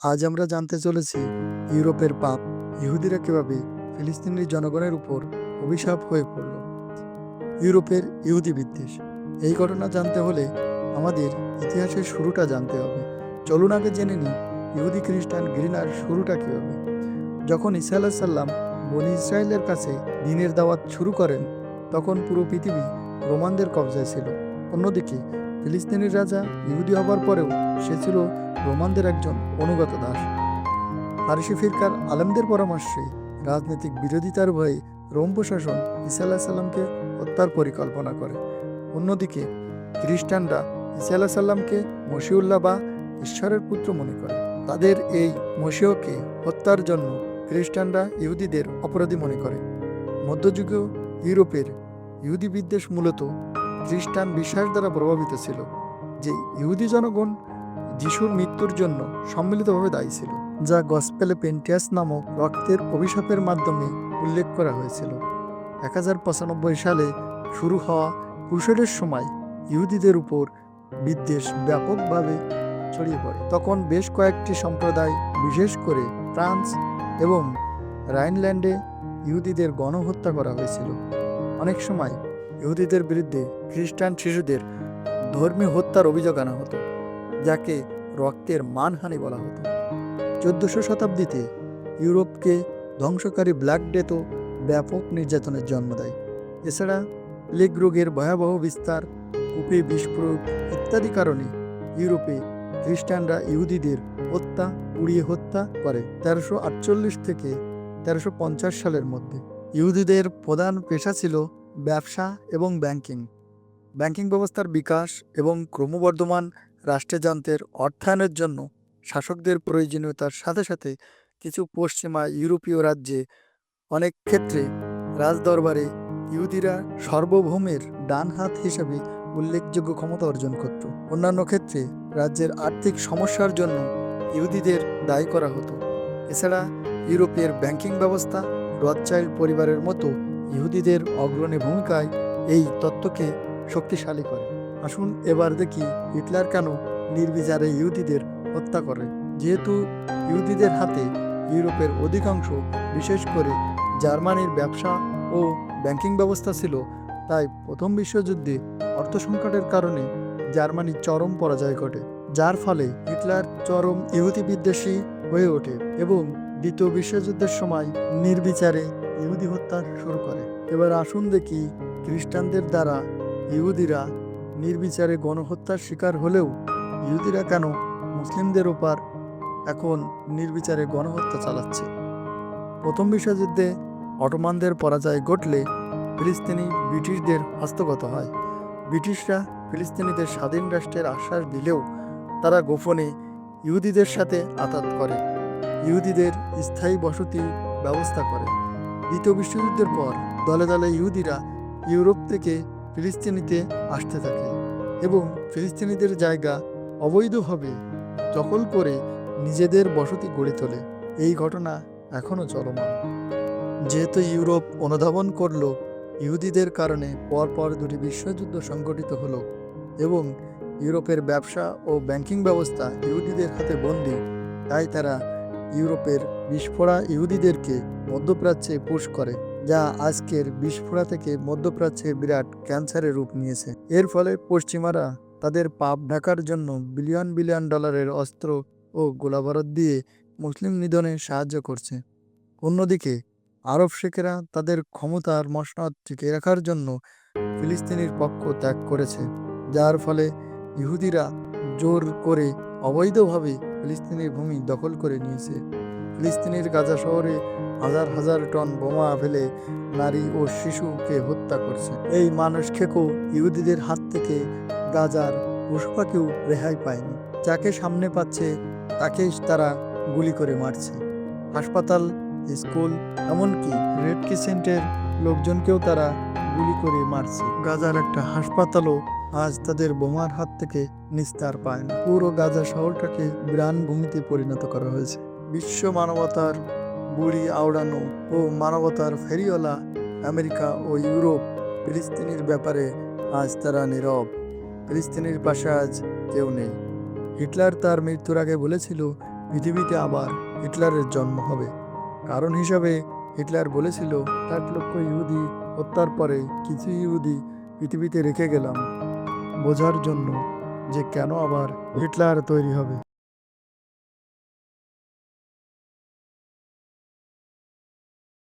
আজ আমরা জানতে চলেছি ইউরোপের পাপ ইহুদিরা কিভাবে ফিলিস্তিনি জনগণের উপর অভিশাপ হয়ে পড়ল। ইউরোপের ইহুদি বিদ্বেষ, এই ঘটনা জানতে হলে আমাদের ইতিহাসের শুরুটা জানতে হবে। চলুন আগে জেনে নিই ইহুদি খ্রিস্টান ঘৃণার শুরুটা কীভাবে। যখন ঈসা আলাইহিস সালাম বনি ইসরায়েলের কাছে দ্বীনের দাওয়াত শুরু করেন, তখন পুরো পৃথিবী রোমানদের কবজায় ছিল। অন্যদিকে ফিলিস্তিনের রাজা ইহুদি হবার পরেও সে ছিল রোমানদের একজন অনুগত দাস। ফারসি ফিরকার আলেমদের পরামর্শে রাজনৈতিক বিরোধিতার ভয়ে রোম প্রশাসন ঈসা আলাইহিস সালামকে হত্যার পরিকল্পনা করে। অন্যদিকে খ্রিস্টানরা ঈসা আলাইহিস সালামকে মসিউল্লাহ বা ঈশ্বরের পুত্র মনে করে। তাদের এই মসিহকে হত্যার জন্য খ্রিস্টানরা ইহুদিদের অপরাধী মনে করে। মধ্যযুগীয় ইউরোপের ইহুদি বিদ্বেষ মূলত খ্রিস্টান বিশ্বাস দ্বারা প্রভাবিত ছিল যে ইহুদি জনগণ যিশুর মৃত্যুর জন্য সম্মিলিতভাবে দায়ী ছিল, যা গসপেলে পেন্টিয়াস নামক রক্তের অভিশাপের মাধ্যমে উল্লেখ করা হয়েছিল। 1095 সালে শুরু হওয়া ক্রুসেডের সময় ইহুদিদের উপর বিদ্বেষ ব্যাপকভাবে ছড়িয়ে পড়ে। তখন বেশ কয়েকটি সম্প্রদায়, বিশেষ করে ফ্রান্স এবং রাইনল্যান্ডে ইহুদিদের গণহত্যা করা হয়েছিল। অনেক সময় ইহুদিদের বিরুদ্ধে খ্রিস্টান শিশুদের ধর্মীয় হত্যার অভিযোগ আনা হতো, যাকে রক্তের মানহানি বলা হতো। 1400 শতাব্দীতে ইউরোপকে ধ্বংসকারী ব্ল্যাক ডেথও ব্যাপক নির্যাতনের জন্ম দেয়। এছাড়া প্লেগ রোগের ভয়াবহ বিস্তার, কূপে বিস্ফোরক ইত্যাদি কারণে ইউরোপে খ্রিস্টানরা ইহুদিদের পুড়িয়ে হত্যা করে। 1348 থেকে 1350 সালের মধ্যে ইহুদিদের প্রধান পেশা ছিল ব্যবসা এবং ব্যাংকিং ব্যবস্থার বিকাশ এবং ক্রমবর্ধমান রাষ্ট্রযন্ত্রের অর্থায়নের জন্য শাসকদের প্রয়োজনীয়তার সাথে সাথে কিছু পশ্চিমা ইউরোপীয় রাজ্যে অনেক ক্ষেত্রে রাজদরবারে ইহুদিরা সার্বভৌমের ডান হাত হিসেবে উল্লেখযোগ্য ক্ষমতা অর্জন করত। অন্যান্য ক্ষেত্রে রাজ্যের আর্থিক সমস্যার জন্য ইহুদিদের দায়ী করা হতো। এছাড়া ইউরোপের ব্যাংকিং ব্যবস্থা রথচাইল্ড পরিবারের মতো ইহুদিদের অগ্রণী ভূমিকায় এই তত্ত্বকে শক্তিশালী করে। আসুন এবার দেখি হিটলার কেন নির্বিচারে ইহুদিদের হত্যা করে। যেহেতু ইহুদিদের হাতে ইউরোপের অধিকাংশ, বিশেষ করে জার্মানির ব্যবসা ও ব্যাংকিং ব্যবস্থা ছিল, তাই প্রথম বিশ্বযুদ্ধে অর্থ সংকটের কারণে জার্মানির চরম পরাজয় ঘটে, যার ফলে হিটলার চরম ইহুদি বিদ্বেষী হয়ে ওঠে এবং দ্বিতীয় বিশ্বযুদ্ধের সময় নির্বিচারে ইহুদি হত্যা শুরু করে। এবার আসুন দেখি খ্রিস্টানদের দ্বারা ইহুদিরা নির্বিচারে গণহত্যার শিকার হলেও ইহুদিরা কেন মুসলিমদের উপর এখন নির্বিচারে গণহত্যা চালাচ্ছে। প্রথম বিশ্বযুদ্ধে অটোমানদের পরাজয় ঘটলে ফিলিস্তিনি ব্রিটিশদের হস্তগত হয়। ব্রিটিশরা ফিলিস্তিনিদের স্বাধীন রাষ্ট্রের আশ্বাস দিলেও তারা গোপনে ইহুদিদের সাথে আঘাত করে ইহুদিদের স্থায়ী বসতি ব্যবস্থা করে। দ্বিতীয় বিশ্বযুদ্ধের পর দলে দলে ইহুদিরা ইউরোপ থেকে ফিলিস্তিনিতে আসতে থাকে এবং ফিলিস্তিনিদের জায়গা অবৈধভাবে দখল করে নিজেদের বসতি গড়ে তোলে। এই ঘটনা এখনও চলমান। যেহেতু ইউরোপ অনুধাবন করল ইহুদিদের কারণে পরপর দুটি বিশ্বযুদ্ধ সংঘটিত হলো এবং ইউরোপের ব্যবসা ও ব্যাংকিং ব্যবস্থা ইহুদিদের হাতে বন্দী, তাই তারা ইউরোপের বিস্ফোরা ইহুদিদেরকে মধ্যপ্রাচ্যে পুশ করে, যা আজকের বিস্ফোরা থেকে মধ্যপ্রাচ্যে বিরাট ক্যান্সারের রূপ নিয়েছে। এর ফলে পশ্চিমারা তাদের পাপ ঢাকার জন্য বিলিয়ন বিলিয়ন ডলারের অস্ত্র ও গোলাবারুদ দিয়ে মুসলিম নিধনে সাহায্য করছে। অন্যদিকে আরব শেখেরা তাদের ক্ষমতার মসনদ টিকে রাখার জন্য ফিলিস্তিনির পক্ষ ত্যাগ করেছে, যার ফলে ইহুদিরা জোর করে অবৈধভাবে ফিলিস্তিনের ভূমি দখল করে নিয়েছে। ফিলিস্তিনের গাজা শহরে হাজার হাজার টন বোমা ফেলে নারী ও শিশুকে হত্যা করছে। এই মানুষ খেকো ইহুদিদের হাত থেকে গাজার পশু পাখিও রেহাই পায়নি। যাকে সামনে পাচ্ছে তাকেই তারা গুলি করে মারছে। হাসপাতাল, স্কুল, এমনকি রেড ক্রিসেন্টের লোকজনকেও তারা গুলি করে মারছে। গাজার একটা হাসপাতালও আজ তাদের বোমার হাত থেকে নিস্তার পায় না। পুরো গাজা শহরটাকে বিরান ভূমিতে পরিণত করা হয়েছে। বিশ্ব মানবতার বুড়ি আওড়ানো ও মানবতার ফেরিওয়ালা আমেরিকা ও ইউরোপ ফিলিস্তিনির ব্যাপারে আজ তারা নীরব। ফিলিস্তিনির পাশে আজ কেউ নেই। হিটলার তার মৃত্যুর আগে বলেছিল, পৃথিবীতে আবার হিটলারের জন্ম হবে। কারণ হিসাবে হিটলার বলেছিল, 1,00,000 ইহুদি হত্যার পরে কিছু ইহুদি পৃথিবীতে রেখে গেলাম বোঝার জন্য যে কেন আবার হিটলার তৈরি হবে।